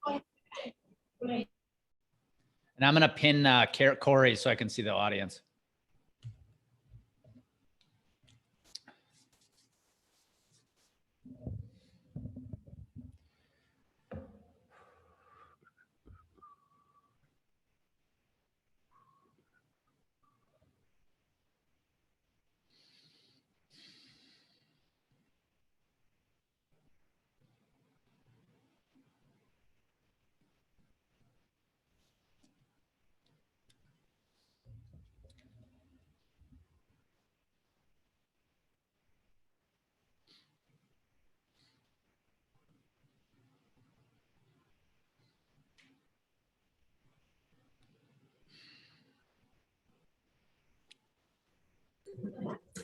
And I'm going to pin Corey so I can see the audience.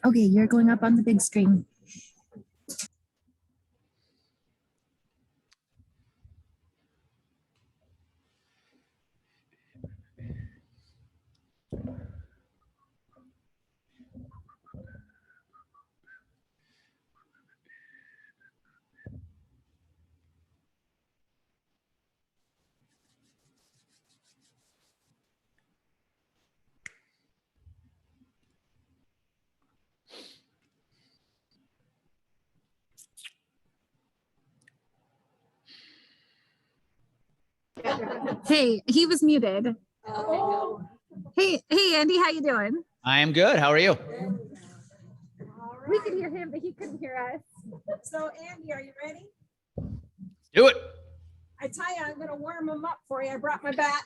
Okay, you're going up on the big screen. Hey, he was muted. Oh. Hey, Andy, how you doing? I am good. How are you? We could hear him, but he couldn't hear us. So, Andy, are you ready? Do it. I tell you, I'm going to warm him up for you. I brought my bat.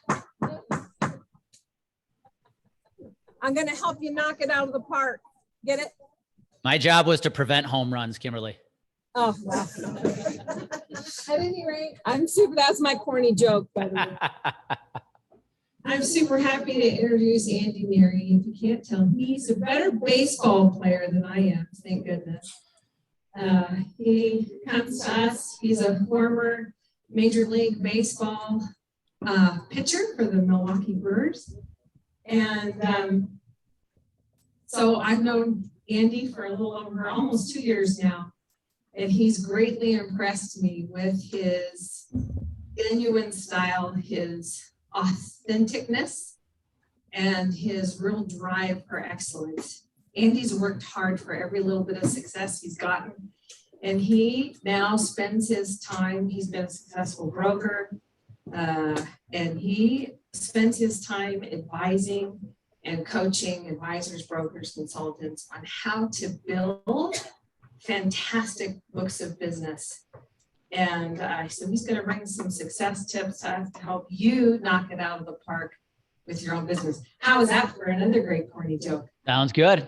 I'm going to help you knock it out of the park. Get it? My job was to prevent home runs, Kimberly. Oh, wow. At any rate, that's my corny joke, by the way. I'm super happy to introduce Andy Neary. If you can't tell, he's a better baseball player than I am, thank goodness. He comes to us, he's a former Major League Baseball pitcher for the Milwaukee Brewers. And so I've known Andy for a little over almost 2 years now. And he's greatly impressed me with his genuine style, his authenticness, and his real drive for excellence. Andy's worked hard for every little bit of success he's gotten. And he now spends his time, he's been a successful broker, and he spends his time advising and coaching advisors, brokers, consultants on how to build fantastic books of business. And so he's going to bring some success tips to help you knock it out of the park with your own business. How is that for another great corny joke? Sounds good.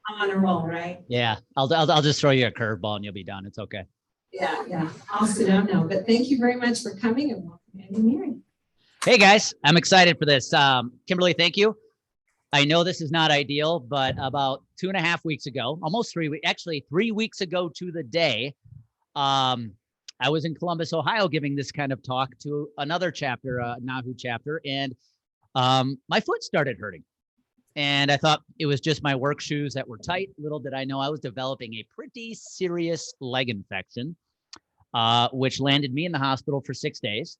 I'm on a roll, right? Yeah, I'll just throw you a curveball and you'll be done. It's okay. Yeah. I'll sit down now. But thank you very much for coming and welcome Andy Neary. Hey guys, I'm excited for this. Kimberly, thank you. I know this is not ideal, but about 2.5 weeks ago, almost 3 weeks, actually 3 weeks ago to the day, I was in Columbus, Ohio, giving this kind of talk to another chapter, NAHU chapter, and my foot started hurting. And I thought it was just my work shoes that were tight. Little did I know I was developing a pretty serious leg infection, which landed me in the hospital for 6 days.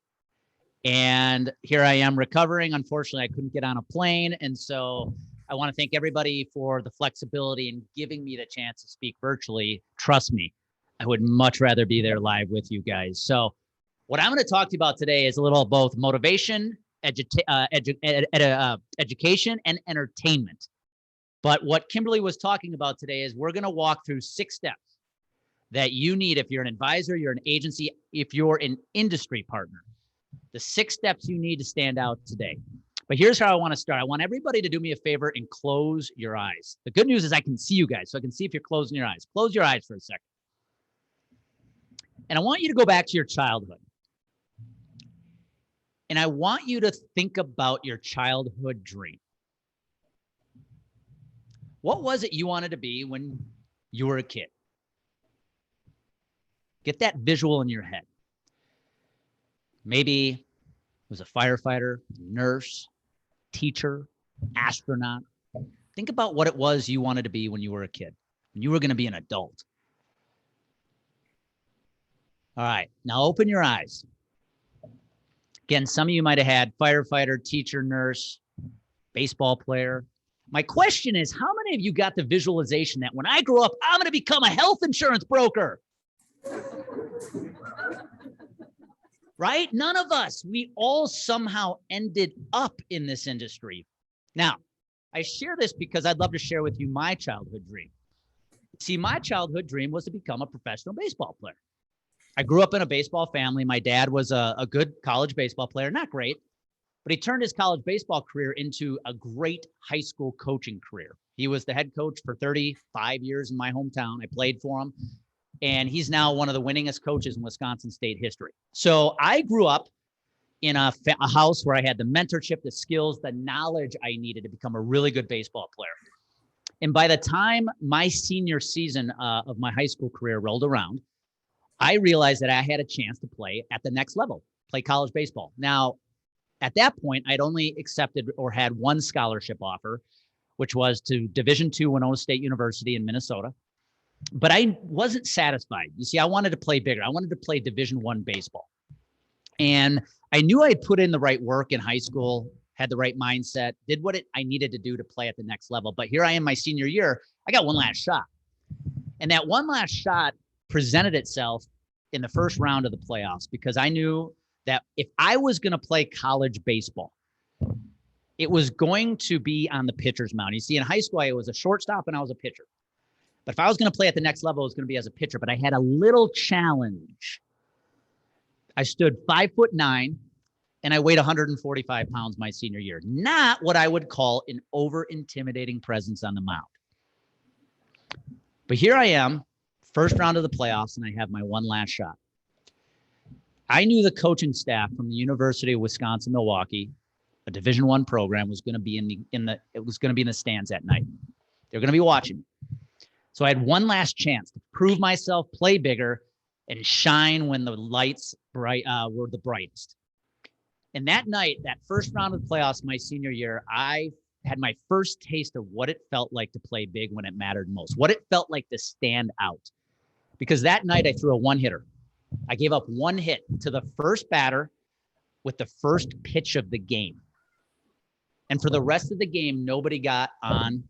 And here I am recovering. Unfortunately, I couldn't get on a plane. And so I want to thank everybody for the flexibility in giving me the chance to speak virtually. Trust me, I would much rather be there live with you guys. So what I'm going to talk to you about today is a little of both motivation, education, and entertainment. But what Kimberly was talking about today is we're going to walk through 6 steps that you need if you're an advisor, you're an agency, if you're an industry partner. The 6 steps you need to stand out today. But here's how I want to start. I want everybody to do me a favor and close your eyes. The good news is I can see you guys, so I can see if you're closing your eyes. Close your eyes for a second. And I want you to go back to your childhood. And I want you to think about your childhood dream. What was it you wanted to be when you were a kid? Get that visual in your head. Maybe it was a firefighter, nurse, teacher, astronaut. Think about what it was you wanted to be when you were a kid, when you were going to be an adult. All right, now open your eyes. Again, some of you might have had firefighter, teacher, nurse, baseball player. My question is, how many of you got the visualization that when I grow up, I'm going to become a health insurance broker? Right? None of us. We all somehow ended up in this industry. Now, I share this because I'd love to share with you my childhood dream. See, my childhood dream was to become a professional baseball player. I grew up in a baseball family. My dad was a good college baseball player, not great, but he turned his college baseball career into a great high school coaching career. He was the head coach for 35 years in my hometown. I played for him, and he's now one of the winningest coaches in Wisconsin state history. So I grew up in a house where I had the mentorship, the skills, the knowledge I needed to become a really good baseball player. And by the time my senior season of my high school career rolled around, I realized that I had a chance to play at the next level, play college baseball. Now, at that point, I'd only accepted or had one scholarship offer, which was to Division II Winona State University in Minnesota. But I wasn't satisfied. You see, I wanted to play bigger. I wanted to play Division I baseball. And I knew I had put in the right work in high school, had the right mindset, did what I needed to do to play at the next level. But here I am my senior year, I got one last shot. And that one last shot presented itself in the first round of the playoffs because I knew that if I was going to play college baseball, it was going to be on the pitcher's mound. You see, in high school, I was a shortstop and I was a pitcher. But if I was going to play at the next level, it was going to be as a pitcher. But I had a little challenge. I stood 5'9" and I weighed 145 pounds my senior year. Not what I would call an over-intimidating presence on the mound. But here I am, first round of the playoffs, and I have my one last shot. I knew the coaching staff from the University of Wisconsin-Milwaukee, a Division I program, was going to be in the stands that night. They're going to be watching me. So I had one last chance to prove myself, play bigger, and shine when the lights were the brightest. And that night, that first round of the playoffs my senior year, I had my first taste of what it felt like to play big when it mattered most, what it felt like to stand out. Because that night I threw a one-hitter. I gave up one hit to the first batter with the first pitch of the game. And for the rest of the game, nobody got on.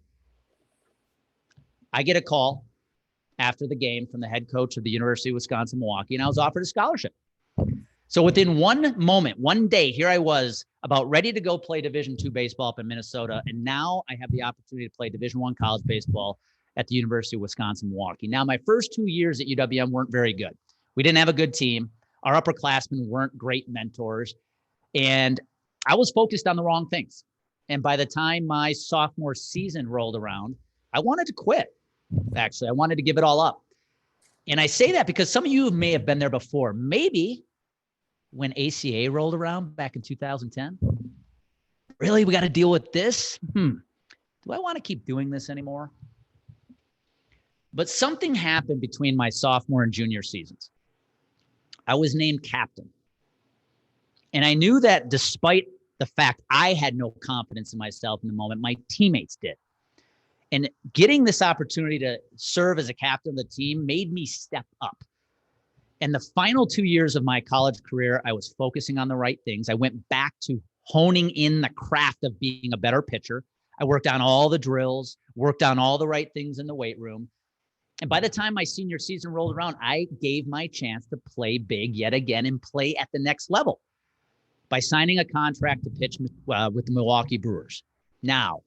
I get a call after the game from the head coach of the University of Wisconsin-Milwaukee, and I was offered a scholarship. So within one moment, one day, here I was about ready to go play Division II baseball up in Minnesota, and now I have the opportunity to play Division I college baseball at the University of Wisconsin-Milwaukee. Now, my first 2 years at UWM weren't very good. We didn't have a good team. Our upperclassmen weren't great mentors, and I was focused on the wrong things. And by the time my sophomore season rolled around, I wanted to quit. Actually, I wanted to give it all up. And I say that because some of you may have been there before. Maybe when ACA rolled around back in 2010, really, we got to deal with this? Do I want to keep doing this anymore? But something happened between my sophomore and junior seasons. I was named captain. And I knew that despite the fact I had no confidence in myself in the moment, my teammates did. And getting this opportunity to serve as a captain of the team made me step up. And the final 2 years of my college career, I was focusing on the right things. I went back to honing in the craft of being a better pitcher. I worked on all the drills, worked on all the right things in the weight room. And by the time my senior season rolled around, I gave my chance to play big yet again and play at the next level by signing a contract to pitch with the Milwaukee Brewers. Now,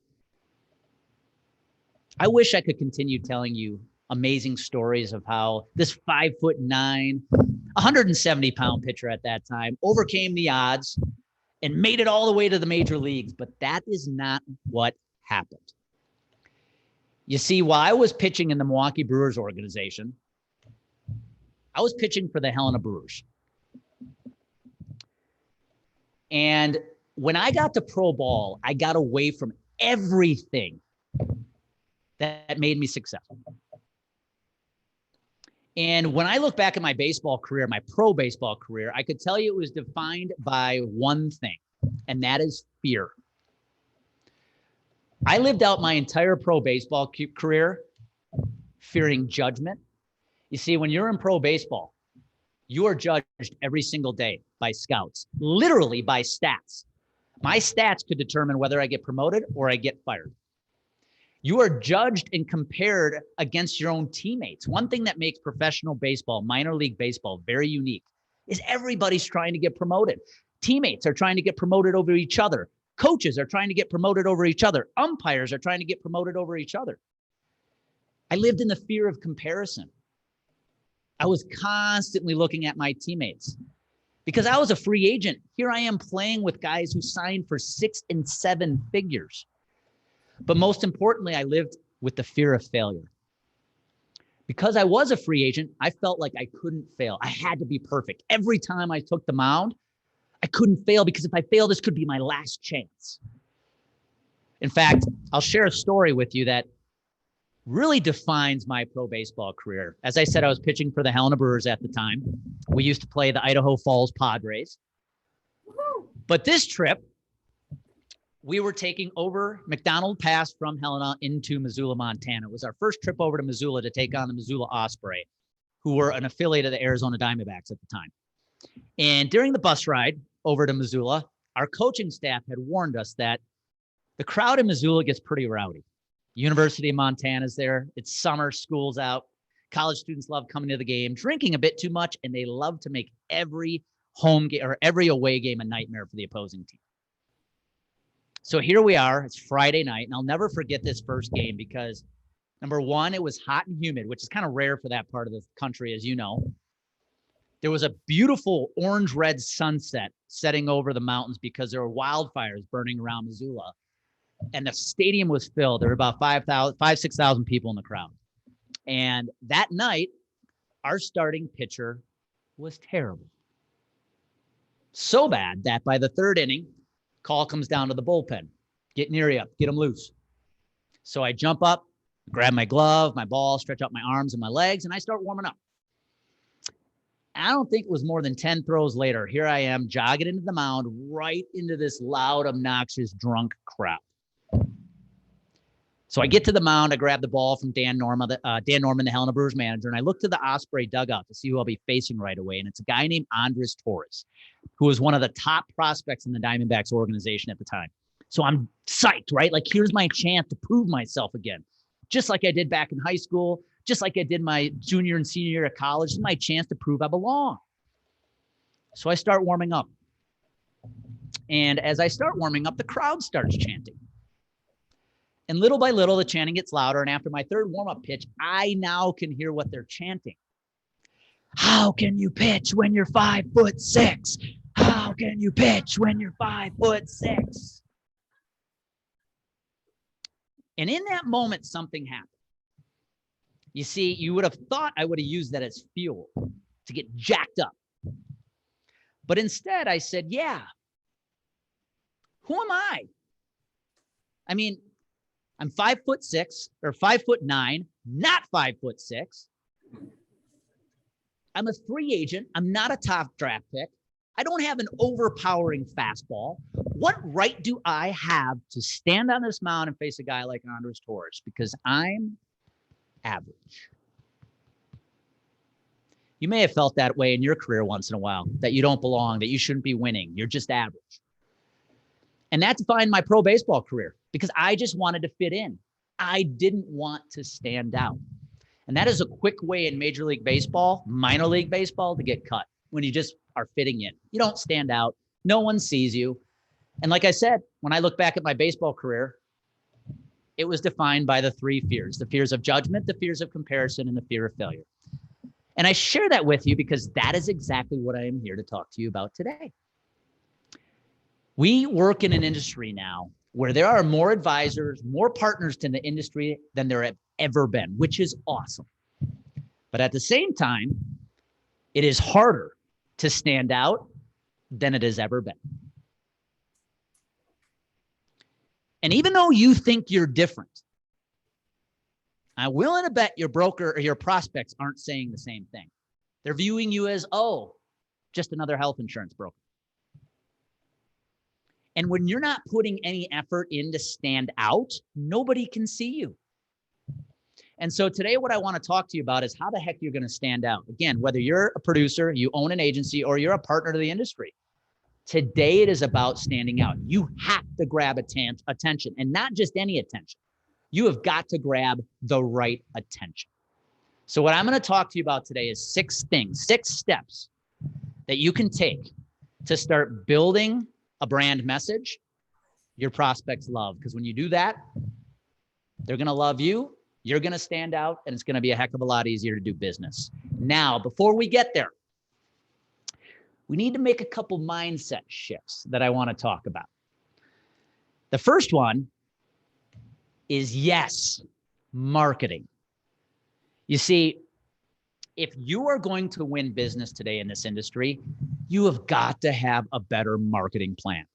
I wish I could continue telling you amazing stories of how this 5'9", 170-pound pitcher at that time overcame the odds and made it all the way to the major leagues. But that is not what happened. You see, while I was pitching in the Milwaukee Brewers organization, I was pitching for the Helena Brewers. And when I got to pro ball, I got away from everything that made me successful. And when I look back at my baseball career, my pro baseball career, I could tell you it was defined by one thing, and that is fear. I lived out my entire pro baseball career fearing judgment. You see, when you're in pro baseball, You are judged every single day by scouts, literally by stats. My stats could determine whether I get promoted or I get fired. You are judged and compared against your own teammates. One thing that makes professional baseball, minor league baseball, very unique is everybody's trying to get promoted. Teammates are trying to get promoted over each other. Coaches are trying to get promoted over each other. Umpires are trying to get promoted over each other. I lived in the fear of comparison. I was constantly looking at my teammates because I was a free agent. Here I am playing with guys who signed for 6 and 7 figures. But most importantly, I lived with the fear of failure. Because I was a free agent, I felt like I couldn't fail. I had to be perfect. Every time I took the mound, I couldn't fail because if I fail, this could be my last chance. In fact, I'll share a story with you that really defines my pro baseball career. As I said, I was pitching for the Helena Brewers at the time. We used to play the Idaho Falls Padres. But this trip, we were taking over McDonald Pass from Helena into Missoula, Montana. It was our first trip over to Missoula to take on the Missoula Osprey, who were an affiliate of the Arizona Diamondbacks at the time. And during the bus ride over to Missoula, our coaching staff had warned us that the crowd in Missoula gets pretty rowdy. University of Montana's there. It's summer, school's out. College students love coming to the game, drinking a bit too much, and they love to make every home game or every away game a nightmare for the opposing team. So here we are. It's Friday night, and I'll never forget this first game because, number one, it was hot and humid, which is kind of rare for that part of the country, as you know. There was a beautiful orange-red sunset setting over the mountains because there were wildfires burning around Missoula. And the stadium was filled. There were about 6,000 people in the crowd. And that night, our starting pitcher was terrible. So bad that by the third inning, call comes down to the bullpen. Get Neary up, get him loose. So I jump up, grab my glove, my ball, stretch out my arms and my legs, and I start warming up. I don't think it was more than 10 throws later. Here I am jogging into the mound right into this loud, obnoxious, drunk crowd. So I get to the mound, I grab the ball from Dan Norman, the Helena Brewers manager, and I look to the Osprey dugout to see who I'll be facing right away. And it's a guy named Andres Torres, who was one of the top prospects in the Diamondbacks organization at the time. So I'm psyched, right? Like, here's my chance to prove myself again. Just like I did back in high school, just like I did my junior and senior year at college. This is my chance to prove I belong. So I start warming up. And as I start warming up, the crowd starts chanting. And little by little, the chanting gets louder. And after my third warm-up pitch, I now can hear what they're chanting. How can you pitch when you're 5'6"? How can you pitch when you're 5'6"? And in that moment, something happened. You see, you would have thought I would have used that as fuel to get jacked up. But instead, I said, yeah, who am I? I mean, I'm 5'6" or 5'9", not 5'6". I'm a free agent. I'm not a top draft pick. I don't have an overpowering fastball. What right do I have to stand on this mound and face a guy like Andres Torres? Because I'm average. You may have felt that way in your career once in a while, that you don't belong, that you shouldn't be winning. You're just average. And that defined my pro baseball career because I just wanted to fit in. I didn't want to stand out. And that is a quick way in Major League Baseball, minor league baseball, to get cut when you just are fitting in. You don't stand out. No one sees you. And like I said, when I look back at my baseball career, it was defined by the three fears: the fears of judgment, the fears of comparison, and the fear of failure. And I share that with you because that is exactly what I am here to talk to you about today. We work in an industry now where there are more advisors, more partners to the industry than there have ever been, which is awesome. But at the same time, it is harder to stand out than it has ever been. And even though you think you're different, I'm willing to bet your broker or your prospects aren't saying the same thing. They're viewing you as, oh, just another health insurance broker. And when you're not putting any effort in to stand out, nobody can see you. And so today, what I want to talk to you about is how the heck you're going to stand out. Again, whether you're a producer, you own an agency, or you're a partner to the industry. Today, it is about standing out. You have to grab attention, and not just any attention. You have got to grab the right attention. So what I'm going to talk to you about today is 6 things, 6 steps that you can take to start building a brand message your prospects love. Because when you do that, they're going to love you, you're going to stand out, and it's going to be a heck of a lot easier to do business. Now, before we get there, we need to make a couple mindset shifts that I want to talk about. The first one is, yes, marketing. You see, if you are going to win business today in this industry, you have got to have a better marketing plan.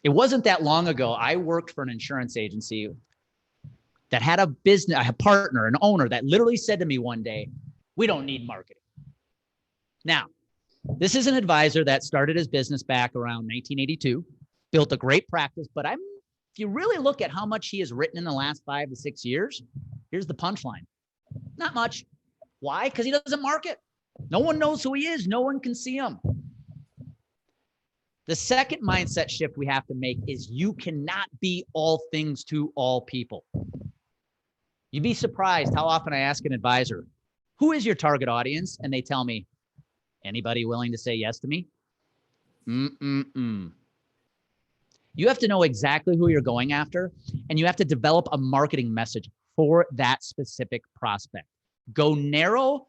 It wasn't that long ago, I worked for an insurance agency that had a partner, an owner that literally said to me one day, "We don't need marketing." Now, this is an advisor that started his business back around 1982, built a great practice, but if you really look at how much he has written in the last 5 to 6 years, here's the punchline. Not much. Why? Because he doesn't market. No one knows who he is. No one can see him. The second mindset shift we have to make is you cannot be all things to all people. You'd be surprised how often I ask an advisor, "Who is your target audience?" And they tell me, "Anybody willing to say yes to me?" You have to know exactly who you're going after, and you have to develop a marketing message for that specific prospect. Go narrow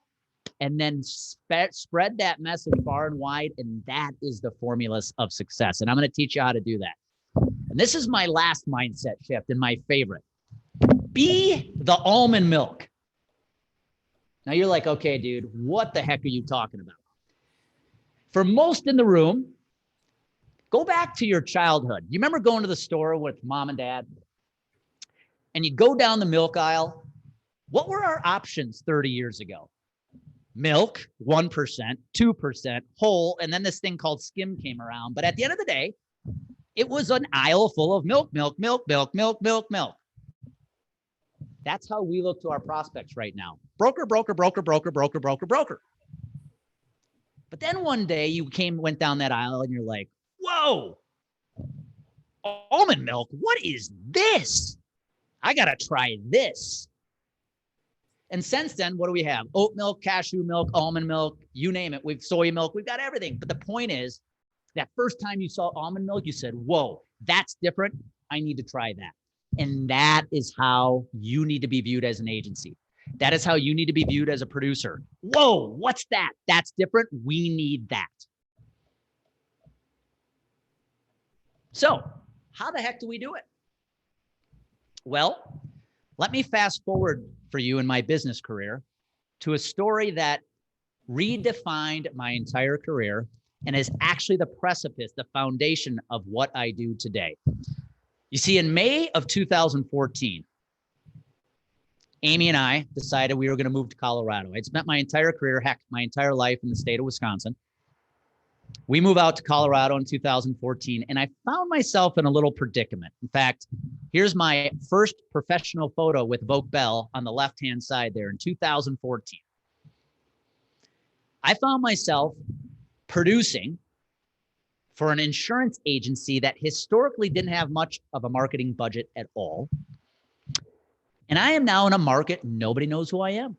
and then spread that message far and wide, and that is the formula of success. And I'm going to teach you how to do that. And this is my last mindset shift and my favorite. Be the almond milk. Now you're like, "Okay, dude, what the heck are you talking about?" For most in the room, go back to your childhood. You remember going to the store with mom and dad? And you go down the milk aisle. What were our options 30 years ago? Milk, 1%, 2%, whole, and then this thing called skim came around. But at the end of the day, it was an aisle full of milk, milk, milk, milk, milk, milk, milk. That's how we look to our prospects right now. Broker, broker, broker, broker, broker, broker, broker. But then one day you went down that aisle and you're like, "Whoa, almond milk, what is this? I got to try this." And since then, what do we have? Oat milk, cashew milk, almond milk, you name it. We've soy milk, we've got everything. But the point is, that first time you saw almond milk, you said, "Whoa, that's different. I need to try that." And that is how you need to be viewed as an agency. That is how you need to be viewed as a producer. "Whoa, what's that? That's different. We need that." So how the heck do we do it? Well, let me fast forward for you in my business career to a story that redefined my entire career and is actually the precipice, the foundation of what I do today. You see, in May of 2014, Amy and I decided we were going to move to Colorado. I'd spent my entire career, heck, my entire life in the state of Wisconsin. We moved out to Colorado in 2014, and I found myself in a little predicament. In fact, here's my first professional photo with Vogue Bell on the left-hand side there in 2014. I found myself producing for an insurance agency that historically didn't have much of a marketing budget at all. And I am now in a market, nobody knows who I am.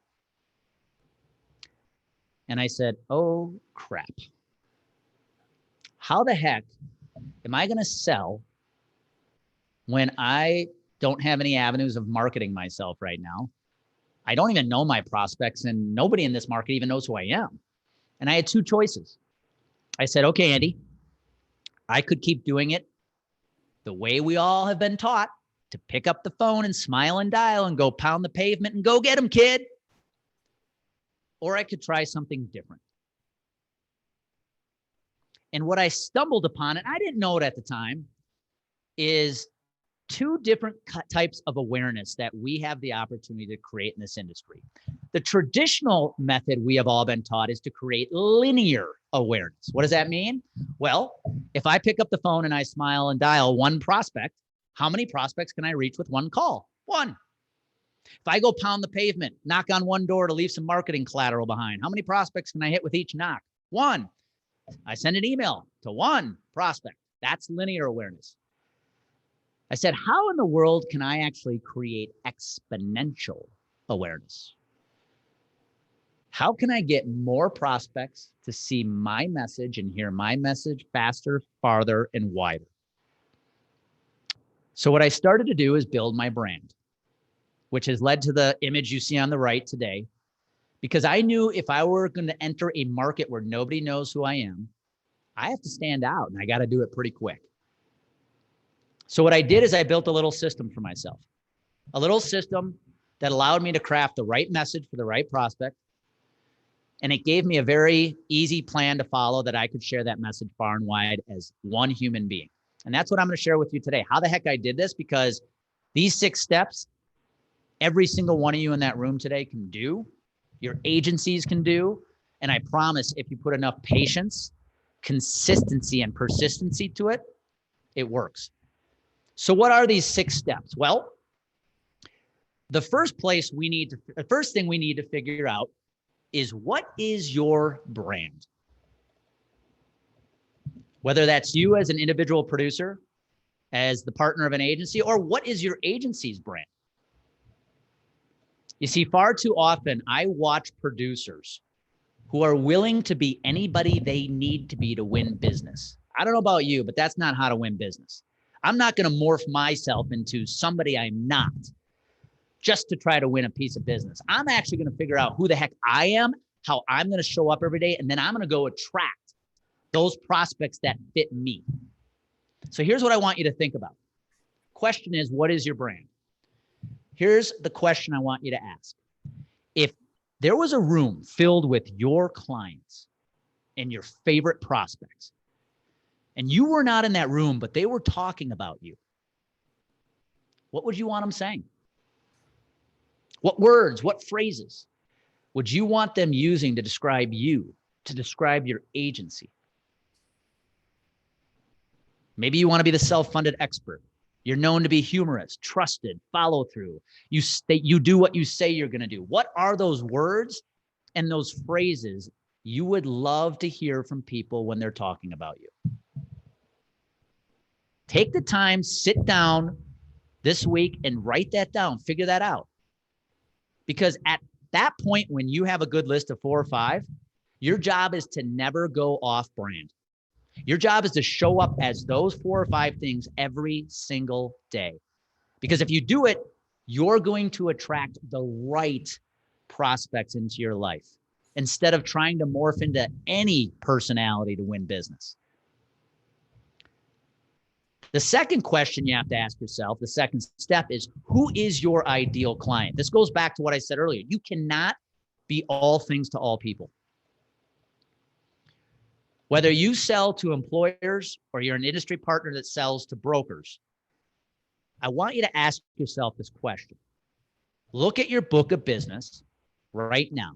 And I said, "Oh, crap. How the heck am I going to sell when I don't have any avenues of marketing myself right now? I don't even know my prospects, and nobody in this market even knows who I am." And I had 2 choices. I said, "Okay, Andy, I could keep doing it the way we all have been taught, to pick up the phone and smile and dial and go pound the pavement and go get them, kid. Or I could try something different." And what I stumbled upon, and I didn't know it at the time, is 2 different types of awareness that we have the opportunity to create in this industry. The traditional method we have all been taught is to create linear awareness. What does that mean? Well, if I pick up the phone and I smile and dial one prospect, how many prospects can I reach with one call? 1. If I go pound the pavement, knock on one door to leave some marketing collateral behind, how many prospects can I hit with each knock? One. I send an email to one prospect. That's linear awareness. I said, how in the world can I actually create exponential awareness? How can I get more prospects to see my message and hear my message faster, farther, and wider? So what I started to do is build my brand, which has led to the image you see on the right today, because I knew if I were going to enter a market where nobody knows who I am, I have to stand out, and I got to do it pretty quick. So what I did is I built a little system for myself, a little system that allowed me to craft the right message for the right prospect. And it gave me a very easy plan to follow that I could share that message far and wide as one human being. And that's what I'm going to share with you today. How the heck I did this, because these 6 steps, every single one of you in that room today can do, your agencies can do. And I promise if you put enough patience, consistency, and persistency to it, it works. So what are these 6 steps? Well, the first thing we need to figure out is, what is your brand? Whether that's you as an individual producer, as the partner of an agency, or what is your agency's brand? You see, far too often I watch producers who are willing to be anybody they need to be to win business. I don't know about you, but that's not how to win business. I'm not going to morph myself into somebody I'm not just to try to win a piece of business. I'm actually going to figure out who the heck I am, how I'm going to show up every day, and then I'm going to go attract those prospects that fit me. So here's what I want you to think about. Question is, what is your brand? Here's the question I want you to ask. If there was a room filled with your clients and your favorite prospects, and you were not in that room, but they were talking about you, what would you want them saying? What words, what phrases would you want them using to describe you, to describe your agency? Maybe you want to be the self-funded expert. You're known to be humorous, trusted, follow through. You do what you say you're going to do. What are those words and those phrases you would love to hear from people when they're talking about you? Take the time, sit down this week and write that down, figure that out. Because at that point, when you have a good list of 4 or 5, your job is to never go off brand. Your job is to show up as those 4 or 5 things every single day. Because if you do it, you're going to attract the right prospects into your life instead of trying to morph into any personality to win business. The second question you have to ask yourself, the second step, is, who is your ideal client? This goes back to what I said earlier. You cannot be all things to all people. Whether you sell to employers or you're an industry partner that sells to brokers, I want you to ask yourself this question. Look at your book of business right now.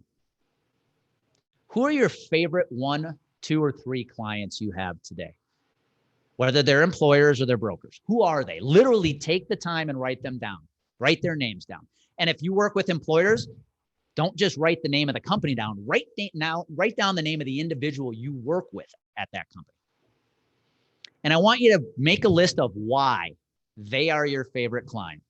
Who are your favorite 1, 2, or 3 clients you have today? Whether they're employers or they're brokers. Who are they? Literally take the time and write them down. Write their names down. And if you work with employers, don't just write the name of the company down. Write down the name of the individual you work with at that company. And I want you to make a list of why they are your favorite client.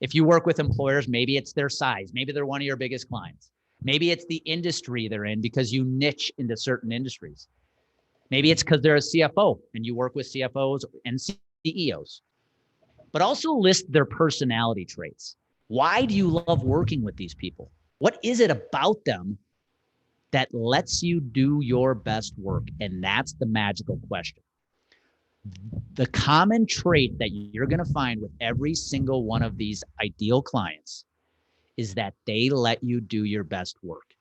If you work with employers, maybe it's their size. Maybe they're one of your biggest clients. Maybe it's the industry they're in because you niche into certain industries. Maybe it's because they're a CFO and you work with CFOs and CEOs. But also list their personality traits. Why do you love working with these people? What is it about them that lets you do your best work? And that's the magical question. The common trait that you're going to find with every single one of these ideal clients is that they let you do your best work.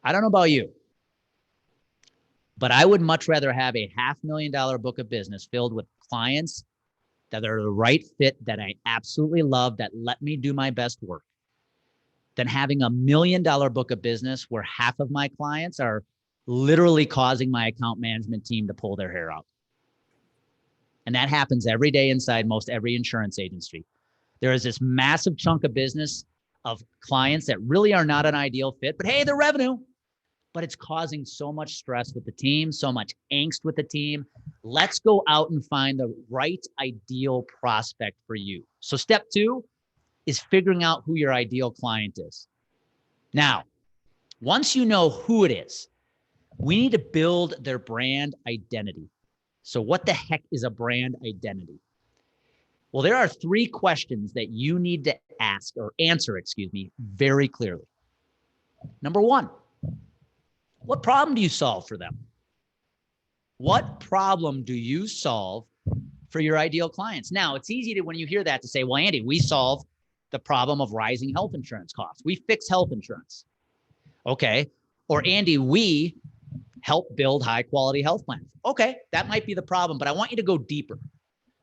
I don't know about you, but I would much rather have a $500,000 book of business filled with clients that are the right fit, that I absolutely love, that let me do my best work, than having $1 million book of business where half of my clients are literally causing my account management team to pull their hair out. And that happens every day inside most every insurance agency. There is this massive chunk of business of clients that really are not an ideal fit, but hey, they're revenue, but it's causing so much stress with the team, so much angst with the team. Let's go out and find the right ideal prospect for you. So step 2 is figuring out who your ideal client is. Now, once you know who it is, we need to build their brand identity. So what the heck is a brand identity? Well, there are 3 questions that you need to ask or answer, very clearly. Number 1, what problem do you solve for them? What problem do you solve for your ideal clients? Now, it's easy to, when you hear that, to say, well, Andy, we solve the problem of rising health insurance costs. We fix health insurance. Okay. Or Andy, we help build high quality health plans. Okay, that might be the problem, but I want you to go deeper.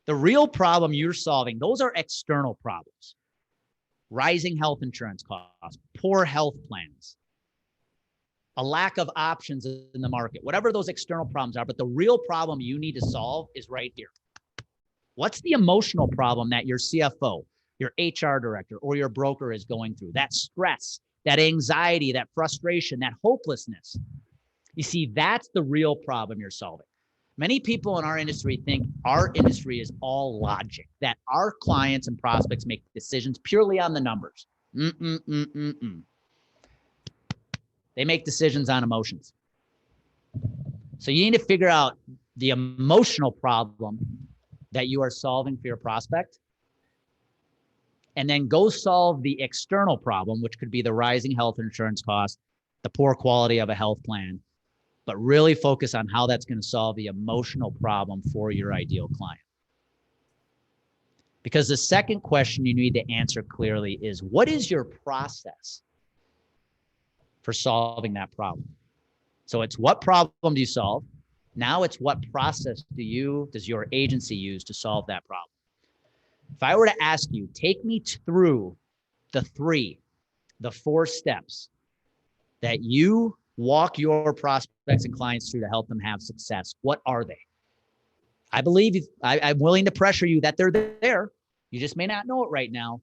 The real problem you're solving, those are external problems. Rising health insurance costs, poor health plans, a lack of options in the market, whatever those external problems are. But the real problem you need to solve is right here. What's the emotional problem that your CFO, your HR director, or your broker is going through? That stress, that anxiety, that frustration, that hopelessness. You see, that's the real problem you're solving. Many people in our industry think our industry is all logic, that our clients and prospects make decisions purely on the numbers. They make decisions on emotions. So you need to figure out the emotional problem that you are solving for your prospect, and then go solve the external problem, which could be the rising health insurance cost, the poor quality of a health plan, but really focus on how that's going to solve the emotional problem for your ideal client. Because the second question you need to answer clearly is, what is your process for solving that problem? So it's what problem do you solve? Now it's what process does your agency use to solve that problem? If I were to ask you, take me through the 4 steps that you walk your prospects and clients through to help them have success, what are they? I believe I'm willing to pressure you that they're there. You just may not know it right now,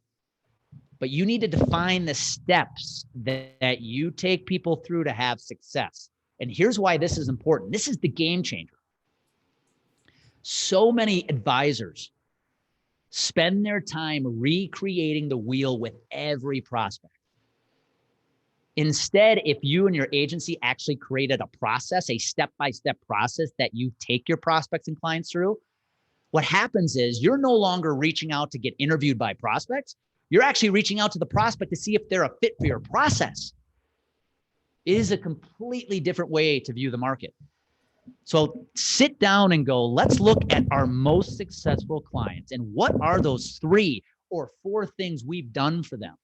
but you need to define the steps that you take people through to have success. And here's why this is important. This is the game changer. So many advisors spend their time recreating the wheel with every prospect. Instead, if you and your agency actually created a process, a step-by-step process that you take your prospects and clients through, what happens is you're no longer reaching out to get interviewed by prospects. You're actually reaching out to the prospect to see if they're a fit for your process. It is a completely different way to view the market. So sit down and go, let's look at our most successful clients and what are those 3 or 4 things we've done for them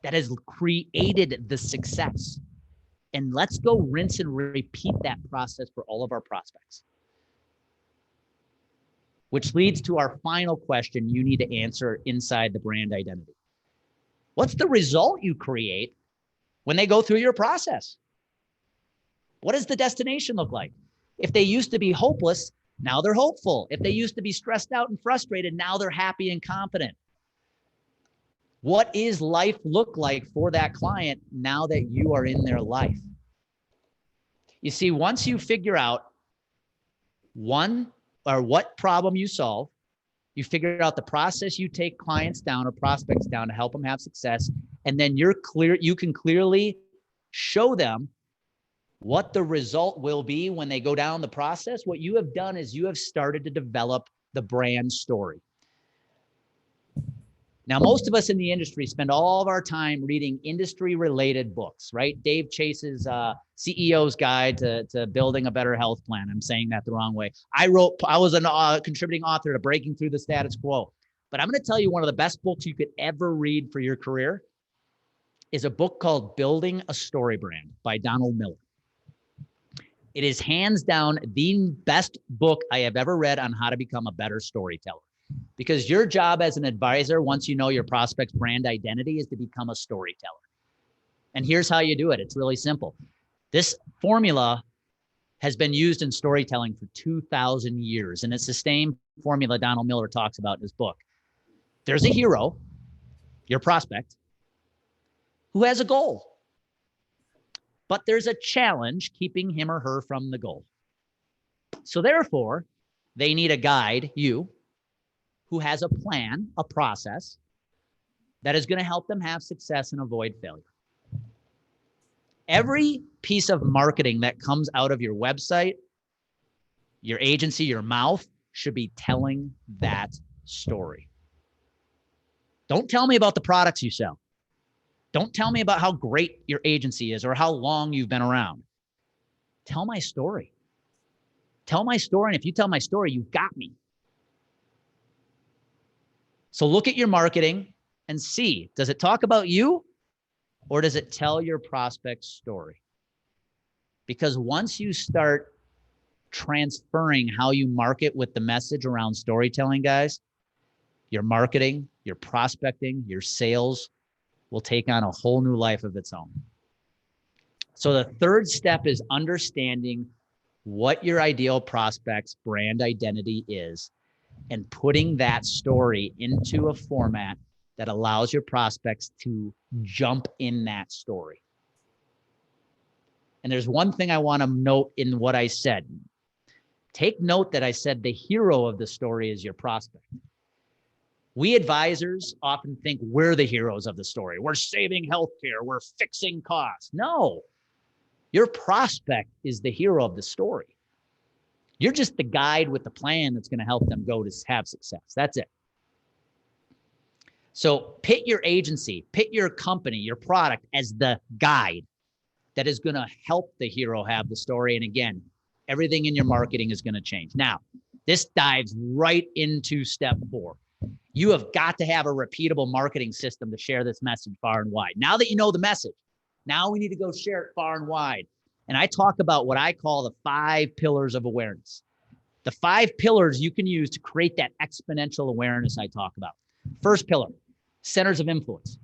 that has created the success. And let's go rinse and repeat that process for all of our prospects. Which leads to our final question you need to answer inside the brand identity. What's the result you create when they go through your process? What does the destination look like? If they used to be hopeless, now they're hopeful. If they used to be stressed out and frustrated, now they're happy and confident. What is life look like for that client now that you are in their life? You see, once you figure out what problem you solve, you figure out the process you take clients down or prospects down to help them have success, and then you can clearly show them what the result will be when they go down the process. What you have done is you have started to develop the brand story. Now, most of us in the industry spend all of our time reading industry-related books, right? Dave Chase's CEO's Guide to Building a Better Health Plan. I'm saying that the wrong way. I was a contributing author to Breaking Through the Status Quo. But I'm going to tell you one of the best books you could ever read for your career is a book called Building a Story Brand by Donald Miller. It is hands down the best book I have ever read on how to become a better storyteller. Because your job as an advisor, once you know your prospect's brand identity, is to become a storyteller. And here's how you do it. It's really simple. This formula has been used in storytelling for 2,000 years. And it's the same formula Donald Miller talks about in his book. There's a hero, your prospect, who has a goal, but there's a challenge keeping him or her from the goal. So therefore, they need a guide, you, who has a plan, a process that is going to help them have success and avoid failure. Every piece of marketing that comes out of your website, your agency, your mouth should be telling that story. Don't tell me about the products you sell. Don't tell me about how great your agency is or how long you've been around. Tell my story. Tell my story. And if you tell my story, you've got me. So look at your marketing and see, does it talk about you or does it tell your prospect's story? Because once you start transferring how you market with the message around storytelling, guys, your marketing, your prospecting, your sales will take on a whole new life of its own. So the third step is understanding what your ideal prospect's brand identity is and putting that story into a format that allows your prospects to jump in that story. And there's one thing I want to note in what I said. Take note that I said the hero of the story is your prospect. We advisors often think we're the heroes of the story. We're saving healthcare. We're fixing costs. No, your prospect is the hero of the story. You're just the guide with the plan that's going to help them go to have success. That's it. So pit your agency, pit your company, your product as the guide that is going to help the hero have the story. And again, everything in your marketing is going to change. Now, this dives right into step 4. You have got to have a repeatable marketing system to share this message far and wide. Now that you know the message, now we need to go share it far and wide. And I talk about what I call the 5 pillars of awareness. The 5 pillars you can use to create that exponential awareness I talk about. First pillar, centers of influence.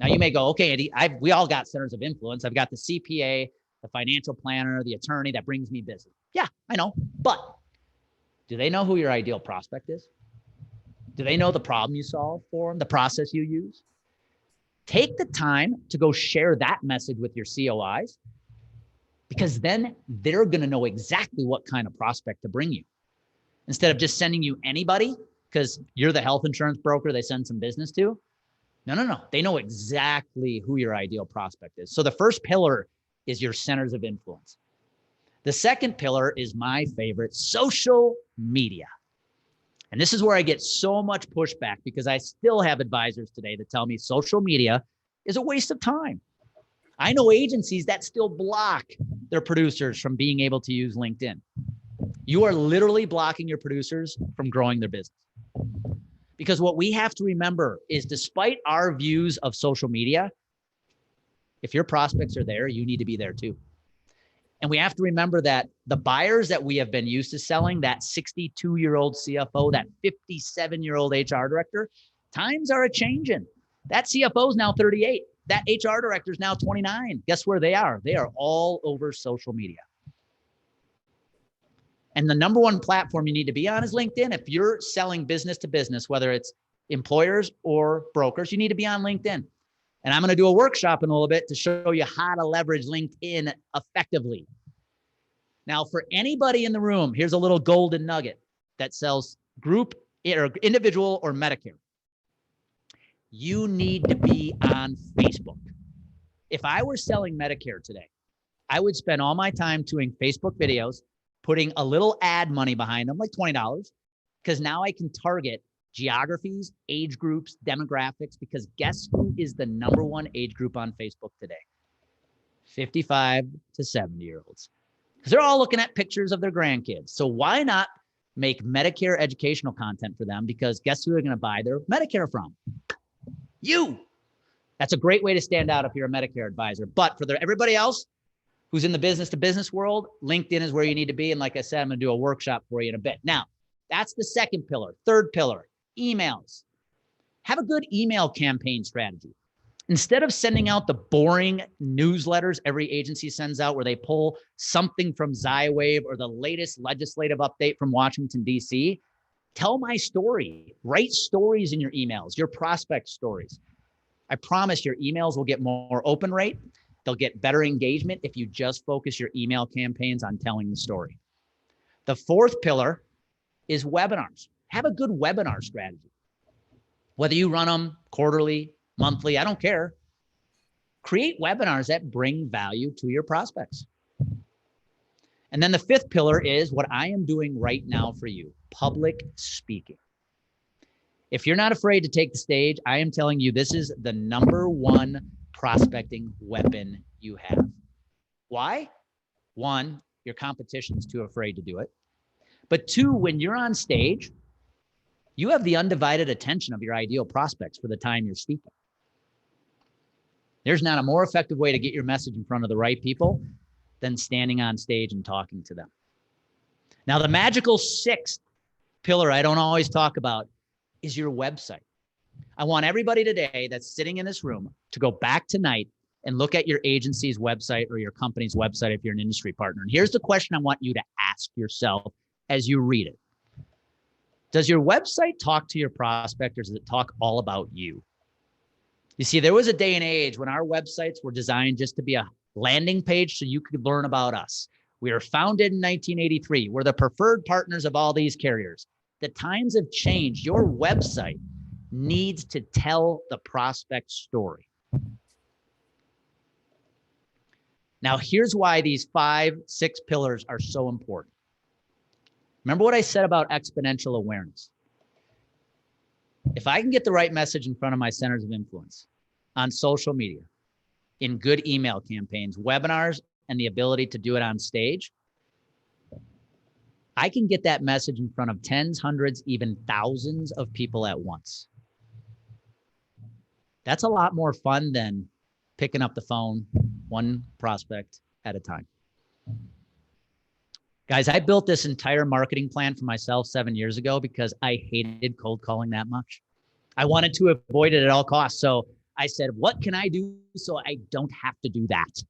Now you may go, okay, Andy, we all got centers of influence. I've got the CPA, the financial planner, the attorney that brings me business. Yeah, I know. But do they know who your ideal prospect is? Do they know the problem you solve for them, the process you use? Take the time to go share that message with your COIs, because then they're going to know exactly what kind of prospect to bring you. Instead of just sending you anybody because you're the health insurance broker they send some business to. No. They know exactly who your ideal prospect is. So the first pillar is your centers of influence. The second pillar is my favorite, social media. And this is where I get so much pushback because I still have advisors today that tell me social media is a waste of time. I know agencies that still block their producers from being able to use LinkedIn. You are literally blocking your producers from growing their business. Because what we have to remember is despite our views of social media, if your prospects are there, you need to be there too. And we have to remember that the buyers that we have been used to selling, that 62-year-old CFO, that 57-year-old HR director, times are a-changing. That CFO is now 38. That HR director is now 29. Guess where they are? They are all over social media. And the number one platform you need to be on is LinkedIn. If you're selling business to business, whether it's employers or brokers, you need to be on LinkedIn. And I'm going to do a workshop in a little bit to show you how to leverage LinkedIn effectively. Now, for anybody in the room, here's a little golden nugget that sells group or individual or Medicare. You need to be on Facebook. If I were selling Medicare today, I would spend all my time doing Facebook videos, putting a little ad money behind them, like $20, because now I can target geographies, age groups, demographics, because guess who is the number one age group on Facebook today? 55 to 70-year-olds. Because they're all looking at pictures of their grandkids. So why not make Medicare educational content for them? Because guess who they're going to buy their Medicare from? You. That's a great way to stand out if you're a Medicare advisor. But for everybody else who's in the business to business world, LinkedIn is where you need to be. And like I said, I'm going to do a workshop for you in a bit. Now, that's the second pillar. Third pillar, emails. Have a good email campaign strategy. Instead of sending out the boring newsletters every agency sends out where they pull something from Xywave or the latest legislative update from Washington, D.C., Tell my story. Write stories in your emails, your prospect stories. I promise your emails will get more open rate. They'll get better engagement if you just focus your email campaigns on telling the story. The fourth pillar is webinars. Have a good webinar strategy. Whether you run them quarterly, monthly, I don't care. Create webinars that bring value to your prospects. And then the fifth pillar is what I am doing right now for you, public speaking. If you're not afraid to take the stage, I am telling you, this is the number one prospecting weapon you have. Why? One, your competition's too afraid to do it. But two, when you're on stage, you have the undivided attention of your ideal prospects for the time you're speaking. There's not a more effective way to get your message in front of the right people than standing on stage and talking to them. Now, the magical sixth pillar I don't always talk about is your website. I want everybody today that's sitting in this room to go back tonight and look at your agency's website or your company's website if you're an industry partner. And here's the question I want you to ask yourself as you read it. Does your website talk to your prospect, or does it talk all about you? You see, there was a day and age when our websites were designed just to be a landing page so you could learn about us. We were founded in 1983. We're the preferred partners of all these carriers. The times have changed. Your website needs to tell the prospect story. Now, here's why these 6 pillars are so important. Remember what I said about exponential awareness. If I can get the right message in front of my centers of influence on social media, in good email campaigns, webinars, and the ability to do it on stage, I can get that message in front of tens, hundreds, even thousands of people at once. That's a lot more fun than picking up the phone, one prospect at a time. Guys, I built this entire marketing plan for myself 7 years ago because I hated cold calling that much. I wanted to avoid it at all costs. So I said, what can I do so I don't have to do that?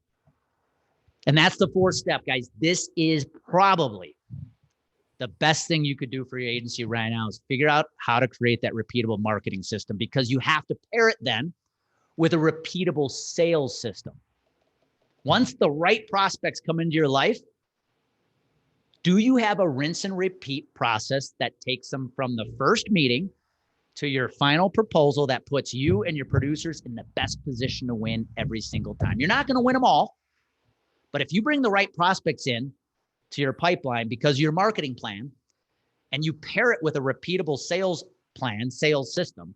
And that's the 4th step, guys. This is probably the best thing you could do for your agency right now is figure out how to create that repeatable marketing system, because you have to pair it then with a repeatable sales system. Once the right prospects come into your life, do you have a rinse and repeat process that takes them from the first meeting to your final proposal that puts you and your producers in the best position to win every single time? You're not going to win them all, but if you bring the right prospects in to your pipeline because of your marketing plan and you pair it with a repeatable sales plan, sales system,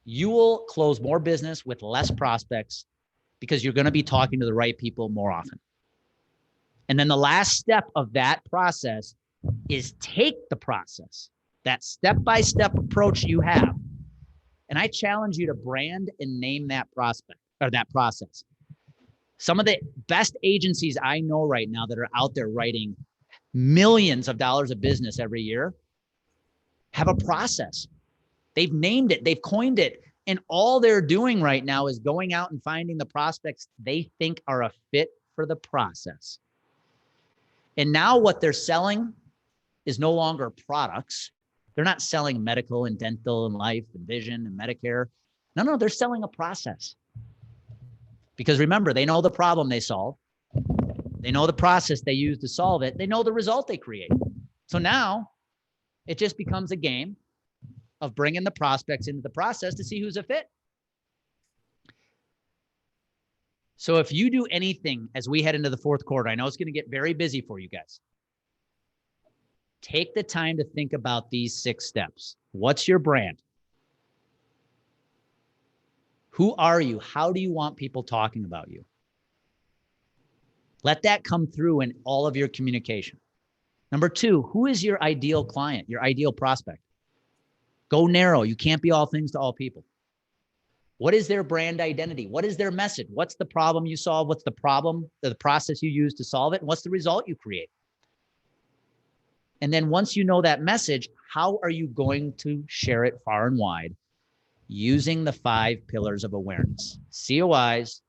you will close more business with less prospects because you're going to be talking to the right people more often. And then the last step of that process is take the process, that step-by-step approach you have, and I challenge you to brand and name that prospect or that process. Some of the best agencies I know right now that are out there writing millions of dollars of business every year have a process. They've named it, they've coined it, and all they're doing right now is going out and finding the prospects they think are a fit for the process. And now what they're selling is no longer products. They're not selling medical and dental and life and vision and Medicare. No, they're selling a process. Because remember, they know the problem they solve. They know the process they use to solve it. They know the result they create. So now it just becomes a game of bringing the prospects into the process to see who's a fit. So if you do anything as we head into the 4th quarter, I know it's going to get very busy for you guys. Take the time to think about these 6 steps. What's your brand? Who are you? How do you want people talking about you? Let that come through in all of your communication. Number 2, who is your ideal client, your ideal prospect? Go narrow. You can't be all things to all people. What is their brand identity? What is their message? What's the problem you solve? What's the problem, the process you use to solve it? And what's the result you create? And then once you know that message, how are you going to share it far and wide using the 5 pillars of awareness? COIs,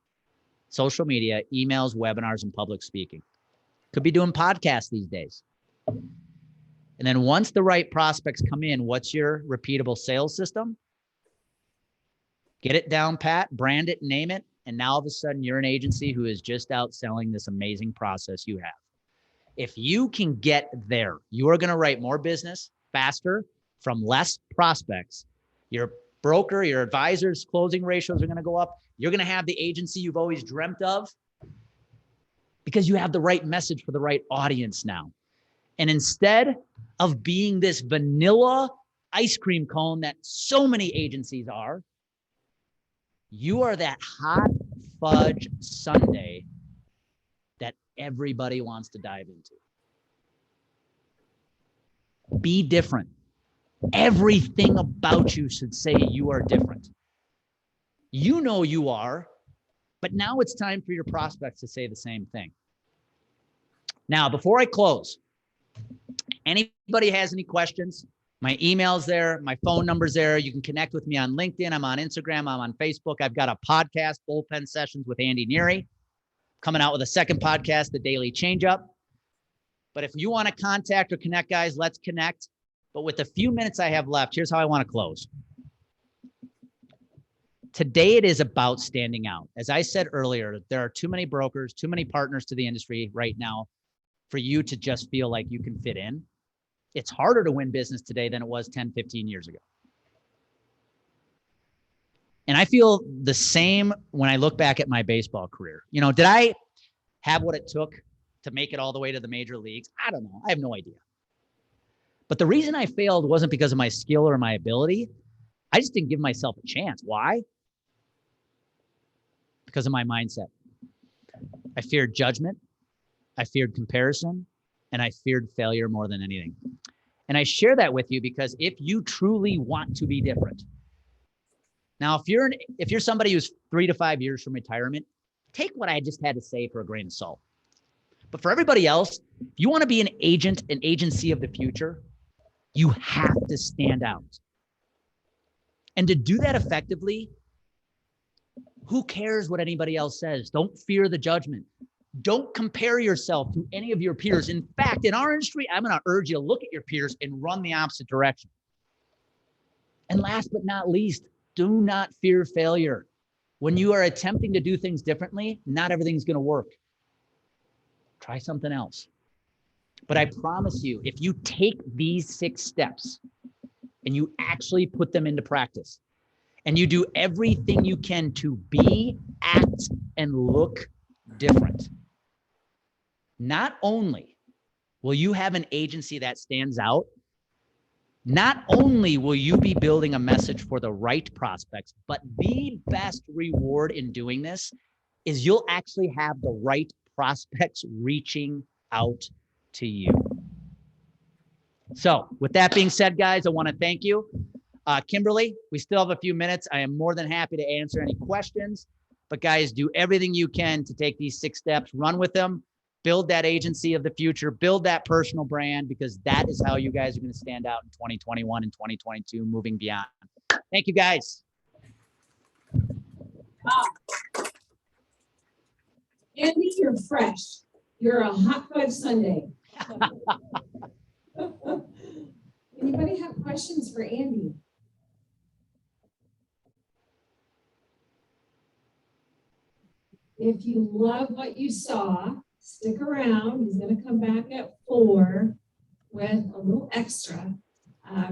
social media, emails, webinars, and public speaking. Could be doing podcasts these days. And then once the right prospects come in, what's your repeatable sales system? Get it down pat, brand it, name it. And now all of a sudden you're an agency who is just out selling this amazing process you have. If you can get there, you are going to write more business faster from less prospects. Your broker, your advisors, closing ratios are going to go up. You're going to have the agency you've always dreamt of because you have the right message for the right audience now. And instead of being this vanilla ice cream cone that so many agencies are, you are that hot fudge sundae that everybody wants to dive into. Be different. Everything about you should say you are different. You know you are, but now it's time for your prospects to say the same thing. Now, before I close, anybody has any questions? My email's there. My phone number's there. You can connect with me on LinkedIn. I'm on Instagram. I'm on Facebook. I've got a podcast, Bullpen Sessions with Andy Neary, coming out with a second podcast, The Daily Changeup. But if you want to contact or connect, guys, let's connect. But with the few minutes I have left, here's how I want to close. Today, it is about standing out. As I said earlier, there are too many brokers, too many partners to the industry right now for you to just feel like you can fit in. It's harder to win business today than it was 10, 15 years ago. And I feel the same when I look back at my baseball career. You know, did I have what it took to make it all the way to the major leagues? I don't know. I have no idea. But the reason I failed wasn't because of my skill or my ability. I just didn't give myself a chance. Why? Because of my mindset. I feared judgment. I feared comparison. And I feared failure more than anything. And I share that with you because if you truly want to be different. Now, if you're somebody who's 3 to 5 years from retirement, take what I just had to say for a grain of salt. But for everybody else, if you want to be an agent, an agency of the future, you have to stand out. And to do that effectively, who cares what anybody else says? Don't fear the judgment. Don't compare yourself to any of your peers. In fact, in our industry, I'm going to urge you to look at your peers and run the opposite direction. And last but not least, do not fear failure. When you are attempting to do things differently, not everything's going to work. Try something else. But I promise you, if you take these 6 steps and you actually put them into practice and you do everything you can to be, act, and look different, not only will you have an agency that stands out, not only will you be building a message for the right prospects, but the best reward in doing this is you'll actually have the right prospects reaching out to you. So with that being said, guys, I want to thank you. Kimberly, we still have a few minutes. I am more than happy to answer any questions, but guys, do everything you can to take these 6 steps, run with them, build that agency of the future, build that personal brand, because that is how you guys are going to stand out in 2021 and 2022, moving beyond. Thank you, guys. Andy, you're fresh. You're a hot fudge sundae. Anybody have questions for Andy? If you love what you saw, stick around. He's going to come back at 4 with a little extra.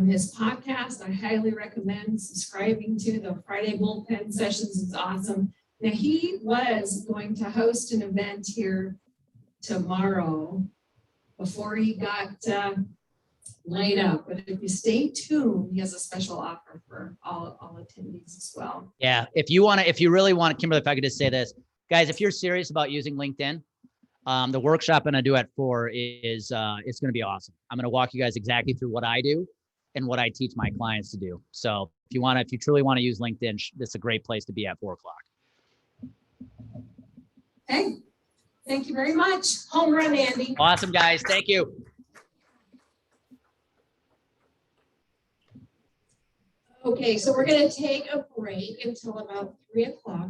His podcast, I highly recommend subscribing to. The Friday Bullpen Sessions is awesome. Now, he was going to host an event here tomorrow before he got laid up. But if you stay tuned, he has a special offer for all attendees as well. Yeah, if you really want, Kimberly, if I could just say this, guys, if you're serious about using LinkedIn, the workshop I'm going to do at 4 is it's going to be awesome. I'm going to walk you guys exactly through what I do and what I teach my clients to do. So if you truly want to use LinkedIn, this is a great place to be at 4 o'clock. Okay. Thank you very much. Home run, Andy. Awesome, guys. Thank you. Okay, so we're going to take a break until about 3 o'clock.